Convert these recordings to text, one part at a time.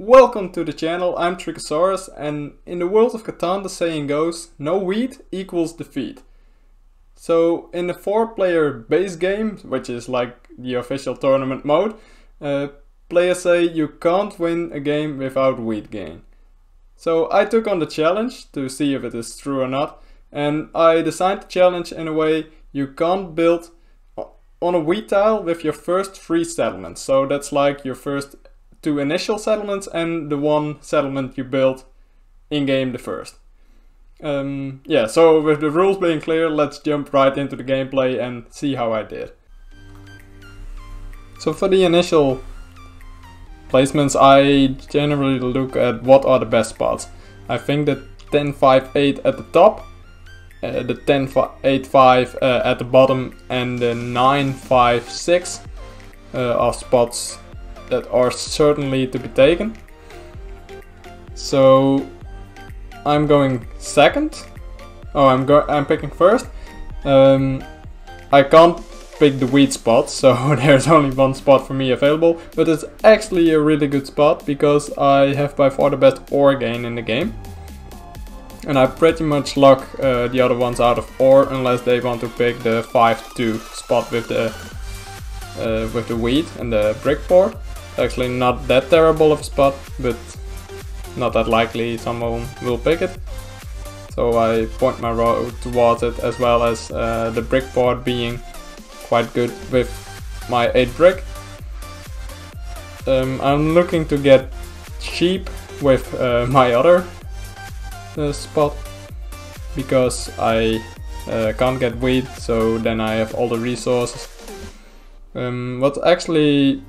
Welcome to the channel, I'm Treeckosaurus, and in the world of Catan the saying goes, no weed equals defeat. So in the 4-player base game, which is like the official tournament mode, players say you can't win a game without weed gain. So I took on the challenge to see if it is true or not, and I designed the challenge in a way you can't build on a weed tile with your first 3 settlements. So that's like your first 2 initial settlements and the 1 settlement you built in-game the first. Yeah, so with the rules being clear, let's jump right into the gameplay and see how I did. So for the initial placements, I generally look at what are the best spots. I think the 10-5-8 at the top, the 10-8-5 at the bottom, and the 9-5-6 are spots that are certainly to be taken. So I'm going second. Oh, I'm picking first. I can't pick the weed spot, so there's only 1 spot for me available, but it's actually a really good spot because I have by far the best ore gain in the game. And I pretty much lock the other ones out of ore unless they want to pick the 5-2 spot with the weed and the brick port. Actually not that terrible of a spot, but not that likely someone will pick it. So I point my road towards it, as well as the brick port being quite good with my 8 brick. I'm looking to get sheep with my other spot, because I can't get wheat, so then I have all the resources. What's actually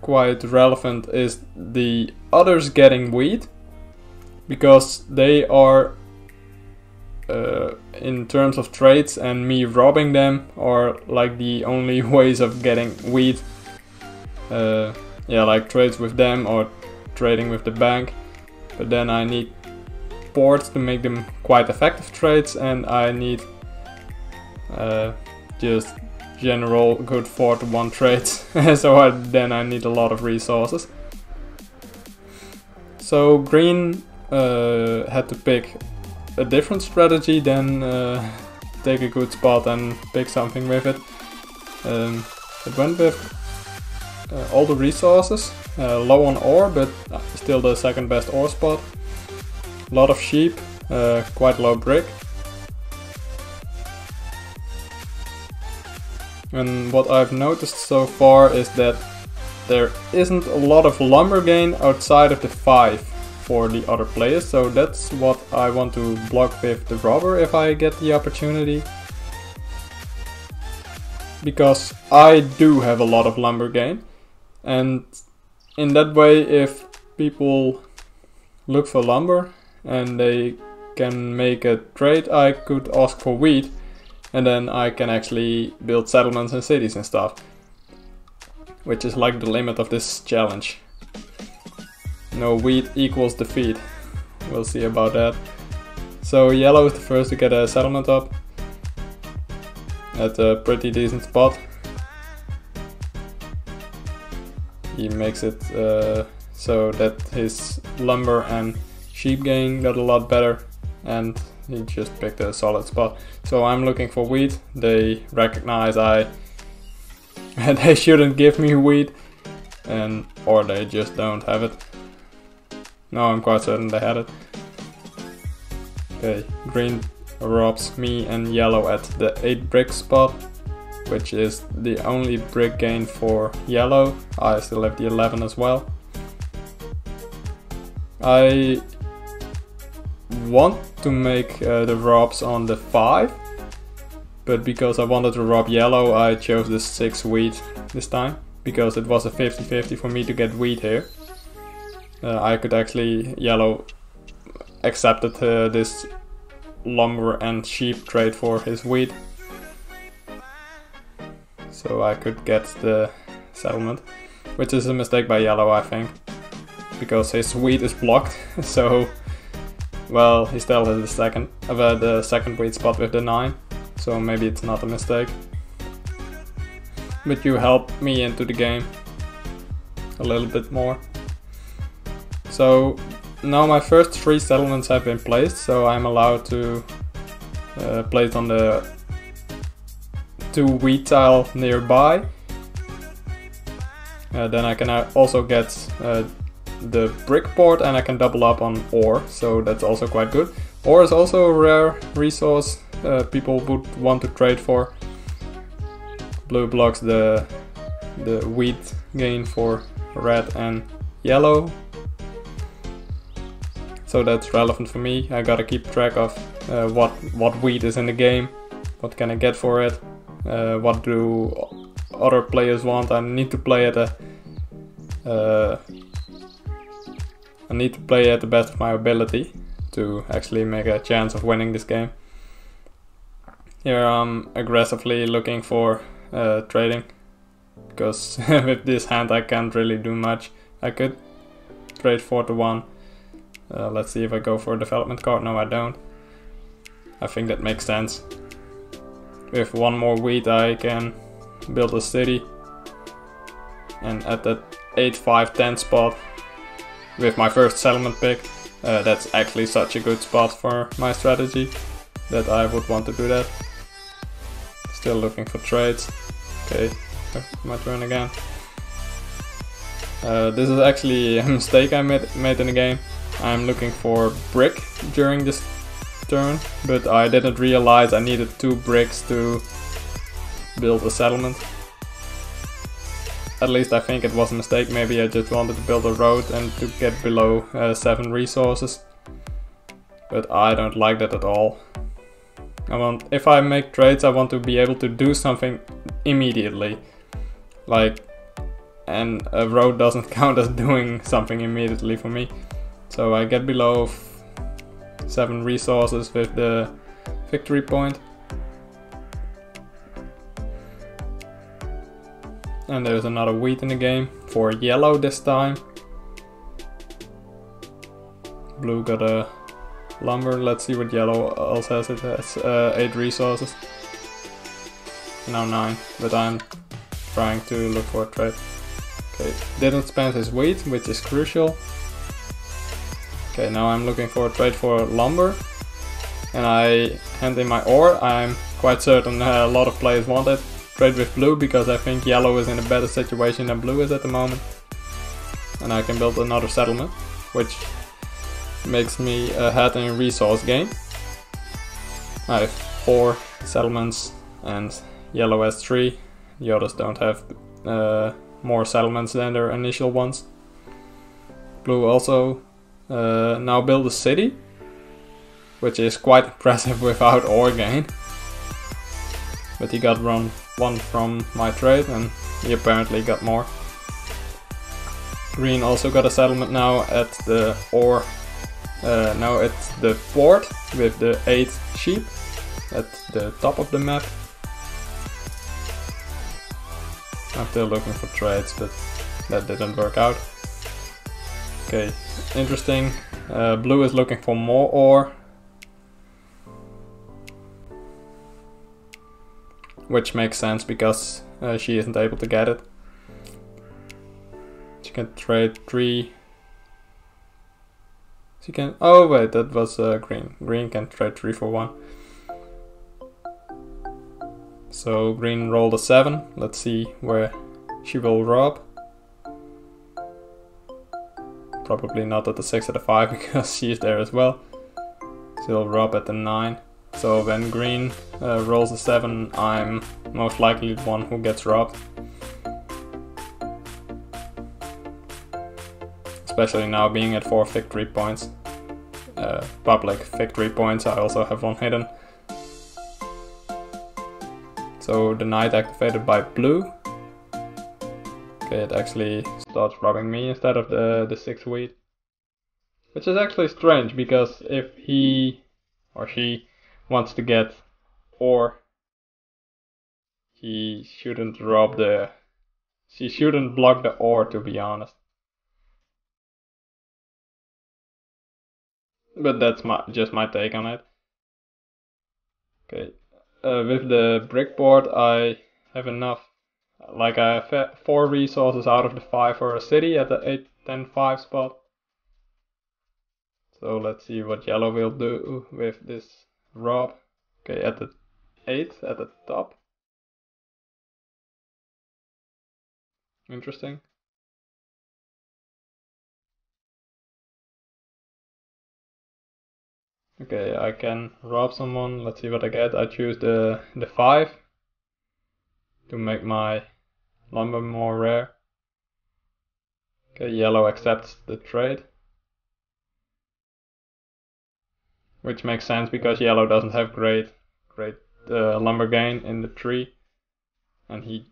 quite relevant is the others getting wheat, because they are in terms of trades, and me robbing them are like the only ways of getting wheat. Yeah, like trades with them or trading with the bank, but then I need ports to make them quite effective trades, and I need just general good 4-to-1 trades. So then I need a lot of resources. So green had to pick a different strategy than take a good spot and pick something with it. It went with all the resources, low on ore, but still the second best ore spot. A lot of sheep, quite low brick. And what I've noticed so far is that there isn't a lot of lumber gain outside of the 5 for the other players, so that's what I want to block with the robber if I get the opportunity. Because I do have a lot of lumber gain, and in that way, if people look for lumber and they can make a trade, I could ask for wheat. And then I can actually build settlements and cities and stuff, which is like the limit of this challenge. No wheat equals defeat. We'll see about that. So yellow is the first to get a settlement up at a pretty decent spot. He makes it so that his lumber and sheep gain got a lot better, and he just picked a solid spot. So I'm looking for wheat. They recognize they shouldn't give me wheat, or they just don't have it. No, I'm quite certain they had it. Okay, green robs me and yellow at the 8 brick spot, which is the only brick gain for yellow. I still have the 11 as well. I want to make the robs on the 5, but because I wanted to rob yellow, I chose the 6 wheat this time, because it was a 50-50 for me to get wheat here. I could actually, yellow accepted this lumber and sheep trade for his wheat, so I could get the settlement, which is a mistake by yellow, I think, because his wheat is blocked. So well, he still has the second wheat spot with the 9, so maybe it's not a mistake. But you helped me into the game a little bit more. So now my first 3 settlements have been placed, so I'm allowed to place on the 2 wheat tile nearby. Then I can also get the brick port, and I can double up on ore, so that's also quite good. Ore is also a rare resource people would want to trade for. Blue blocks the wheat gain for red and yellow, so that's relevant for me. I gotta keep track of what wheat is in the game, what can I get for it, what do other players want. I need to play at the best of my ability to actually make a chance of winning this game. Here I'm aggressively looking for trading, because with this hand I can't really do much. I could trade 4 to 1. Let's see if I go for a development card. No, I don't. I think that makes sense. With 1 more wheat I can build a city, and at that 8, 5, 10 spot with my first settlement pick, that's actually such a good spot for my strategy that I would want to do that. Still looking for trades. Okay, my turn again. This is actually a mistake I made in the game. I'm looking for brick during this turn, but I didn't realize I needed 2 bricks to build a settlement. At least I think it was a mistake. Maybe I just wanted to build a road and to get below 7 resources. But I don't like that at all. If I make trades, I want to be able to do something immediately. And a road doesn't count as doing something immediately for me. So I get below 7 resources with the victory point. And there's another wheat in the game for yellow this time. Blue got a lumber. Let's see what yellow else has. It has 8 resources. Now 9, but I'm trying to look for a trade. Okay, didn't spend his wheat, which is crucial. Okay, now I'm looking for a trade for lumber. And I hand in my ore. I'm quite certain a lot of players want it. Trade with blue, because I think yellow is in a better situation than blue is at the moment. And I can build another settlement, which makes me ahead in a resource gain. I have 4 settlements and yellow has 3. The others don't have more settlements than their initial ones. Blue also now build a city, which is quite impressive without ore gain. But he got one from my trade, and he apparently got more. Green also got a settlement now at the ore. Now it's the port with the 8 sheep at the top of the map. I'm still looking for trades, but that didn't work out. Okay, interesting. Blue is looking for more ore, which makes sense because she isn't able to get it. She can trade 3. She can. Oh wait, that was green. Green can trade 3 for 1. So green rolled a 7. Let's see where she will rob. Probably not at the 6 or the 5 because she is there as well. She'll rob at the 9. So when green rolls a 7, I'm most likely the one who gets robbed. Especially now being at 4 victory points. Public victory points, I also have 1 hidden. So the knight activated by blue. Okay, it actually starts robbing me instead of the 6 wheat. Which is actually strange, because if he or she wants to get ore, he shouldn't rob she shouldn't block the ore, to be honest. But that's just my take on it. Okay, with the brick board I have enough. I have 4 resources out of the 5 for a city at the 8, 10, 5 spot. So let's see what yellow will do with this rob. Okay, at the 8 at the top. Interesting. Okay, I can rob someone. Let's see what I get. I choose the 5 to make my lumber more rare. Okay, yellow accepts the trade. Which makes sense because yellow doesn't have great lumber gain in the tree. And he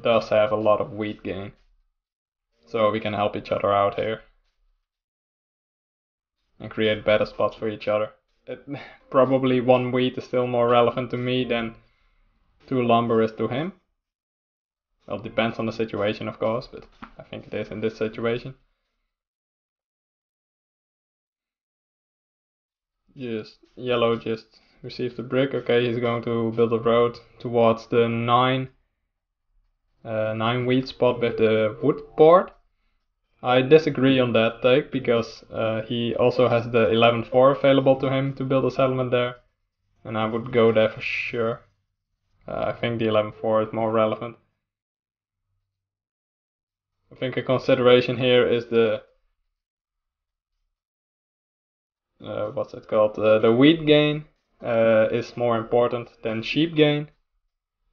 does have a lot of wheat gain. So we can help each other out here. And create better spots for each other. Probably 1 wheat is still more relevant to me than 2 lumber is to him. Well, it depends on the situation, of course, but I think it is in this situation. Yellow just received the brick. Okay, he's going to build a road towards the 9 wheat spot with the wood board. I disagree on that take because he also has the 11-4 available to him to build a settlement there, and I would go there for sure. I think the 11-4 is more relevant. I think a consideration here is the what's it called? The wheat gain is more important than sheep gain.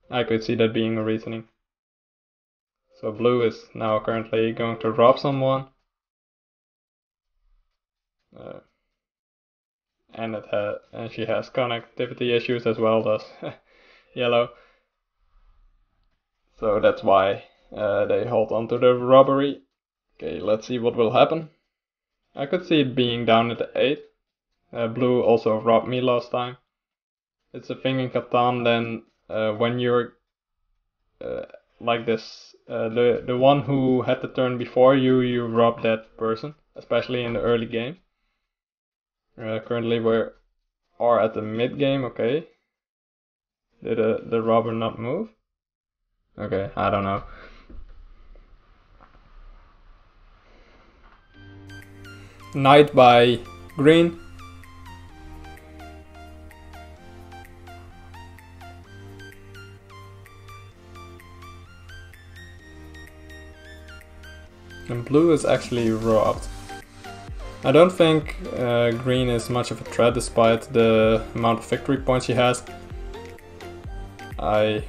I could see that being a reasoning. So blue is now currently going to rob someone. And she has connectivity issues as well, does yellow. So that's why they hold on to the robbery. Okay, let's see what will happen. I could see it being down at the 8. Blue also robbed me last time. It's a thing in Catan then when you're like this, the one who had the turn before you rob that person, especially in the early game. Currently we are at the mid game. Okay. Did the robber not move? Okay, I don't know. Knight by green. And blue is actually robbed. I don't think green is much of a threat despite the amount of victory points she has. And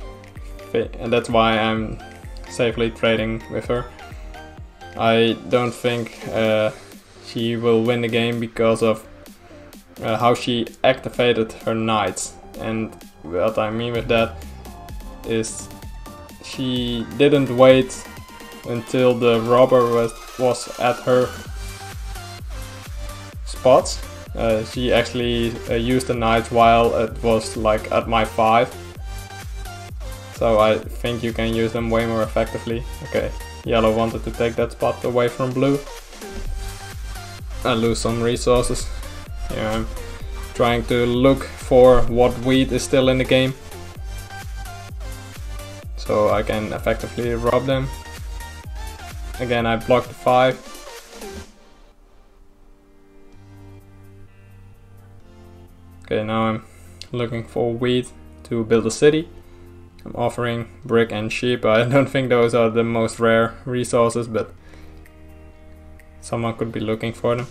that's why I'm safely trading with her. I don't think she will win the game because of how she activated her knights. And what I mean with that is she didn't wait until the robber was at her spots. She actually used the knights while it was like at my 5. So I think you can use them way more effectively. Okay, yellow wanted to take that spot away from blue. I lose some resources. Here I'm trying to look for what wheat is still in the game, so I can effectively rob them. Again, I blocked the 5. Okay, now I'm looking for wheat to build a city. I'm offering brick and sheep. I don't think those are the most rare resources, but someone could be looking for them.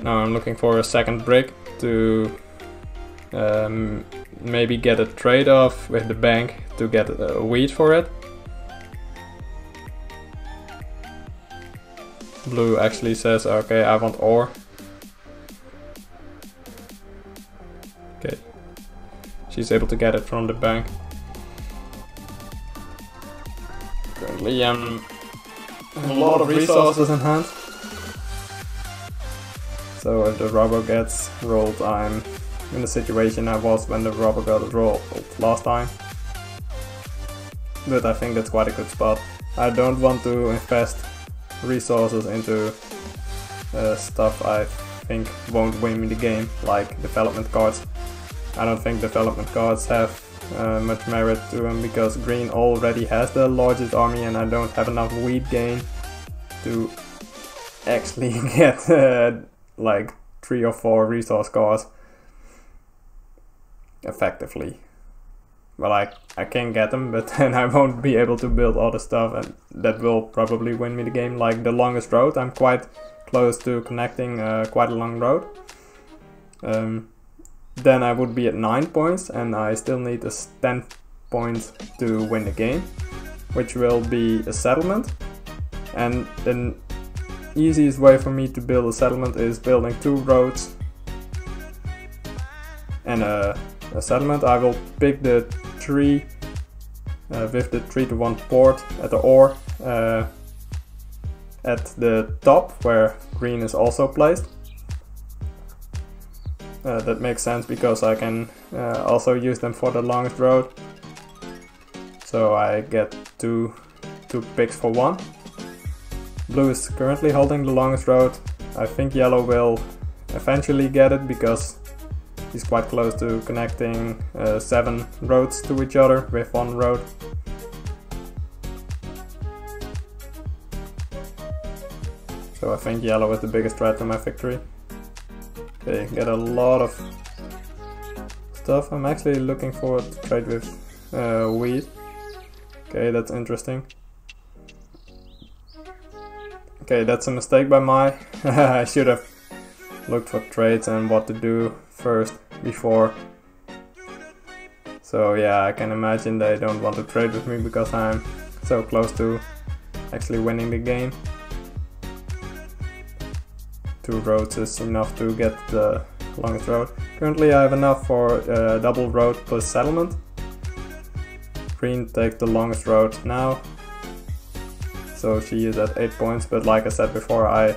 Now I'm looking for a second brick to maybe get a trade-off with the bank to get wheat for it. Blue actually says, okay, I want ore. Okay. She's able to get it from the bank. Currently I'm a lot of resources in hand. So if the robber gets rolled, I'm in the situation I was when the robber got rolled last time. But I think that's quite a good spot. I don't want to invest resources into stuff I think won't win me the game, like development cards. I don't think development cards have much merit to them because green already has the largest army and I don't have enough wheat gain to actually get like 3 or 4 resource cores effectively. Well, I can get them, but then I won't be able to build all the stuff, and that will probably win me the game. Like the longest road, I'm quite close to connecting quite a long road. Then I would be at 9 points, and I still need a 10 points to win the game, which will be a settlement. And the easiest way for me to build a settlement is building 2 roads and a settlement. I will pick the tree with the 3-to-1 port at the ore at the top where green is also placed. That makes sense because I can also use them for the longest road. So I get two picks for 1. Blue is currently holding the longest road. I think yellow will eventually get it because he's quite close to connecting 7 roads to each other with 1 road. So I think yellow is the biggest threat to my victory. Okay, get a lot of stuff. I'm actually looking forward to trade with wheat. Okay, that's interesting. Okay, that's a mistake by my. I should have looked for trades and what to do first before. So yeah, I can imagine they don't want to trade with me because I'm so close to actually winning the game. 2 roads is enough to get the longest road. Currently I have enough for double road plus settlement. Green takes the longest road now. So she is at 8 points, but like I said before, I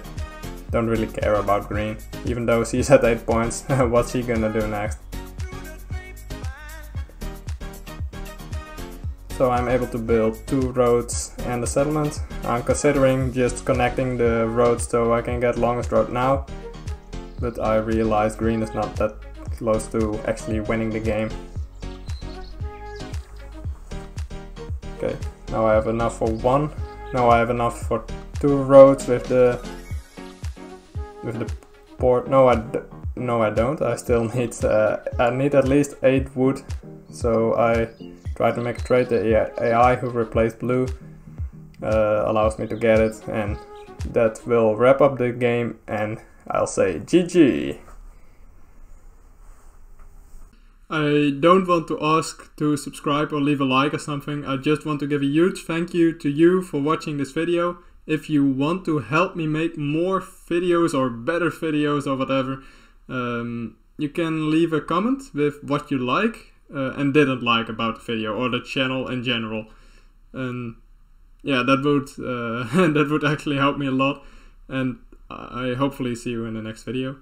don't really care about green. Even though she's at 8 points, what's she gonna do next? So I'm able to build 2 roads and a settlement. I'm considering just connecting the roads so I can get longest road now. But I realized green is not that close to actually winning the game. Okay, now I have enough for 1. Now I have enough for 2 roads with the port. No, I don't. I still need I need at least 8 wood. So I try to make a trade. The AI who replaced blue allows me to get it, and that will wrap up the game, and I'll say GG. I don't want to ask to subscribe or leave a like or something. I just want to give a huge thank you to you for watching this video. If you want to help me make more videos or better videos or whatever, you can leave a comment with what you like and didn't like about the video or the channel in general. And yeah, that would that would actually help me a lot. And I hopefully see you in the next video.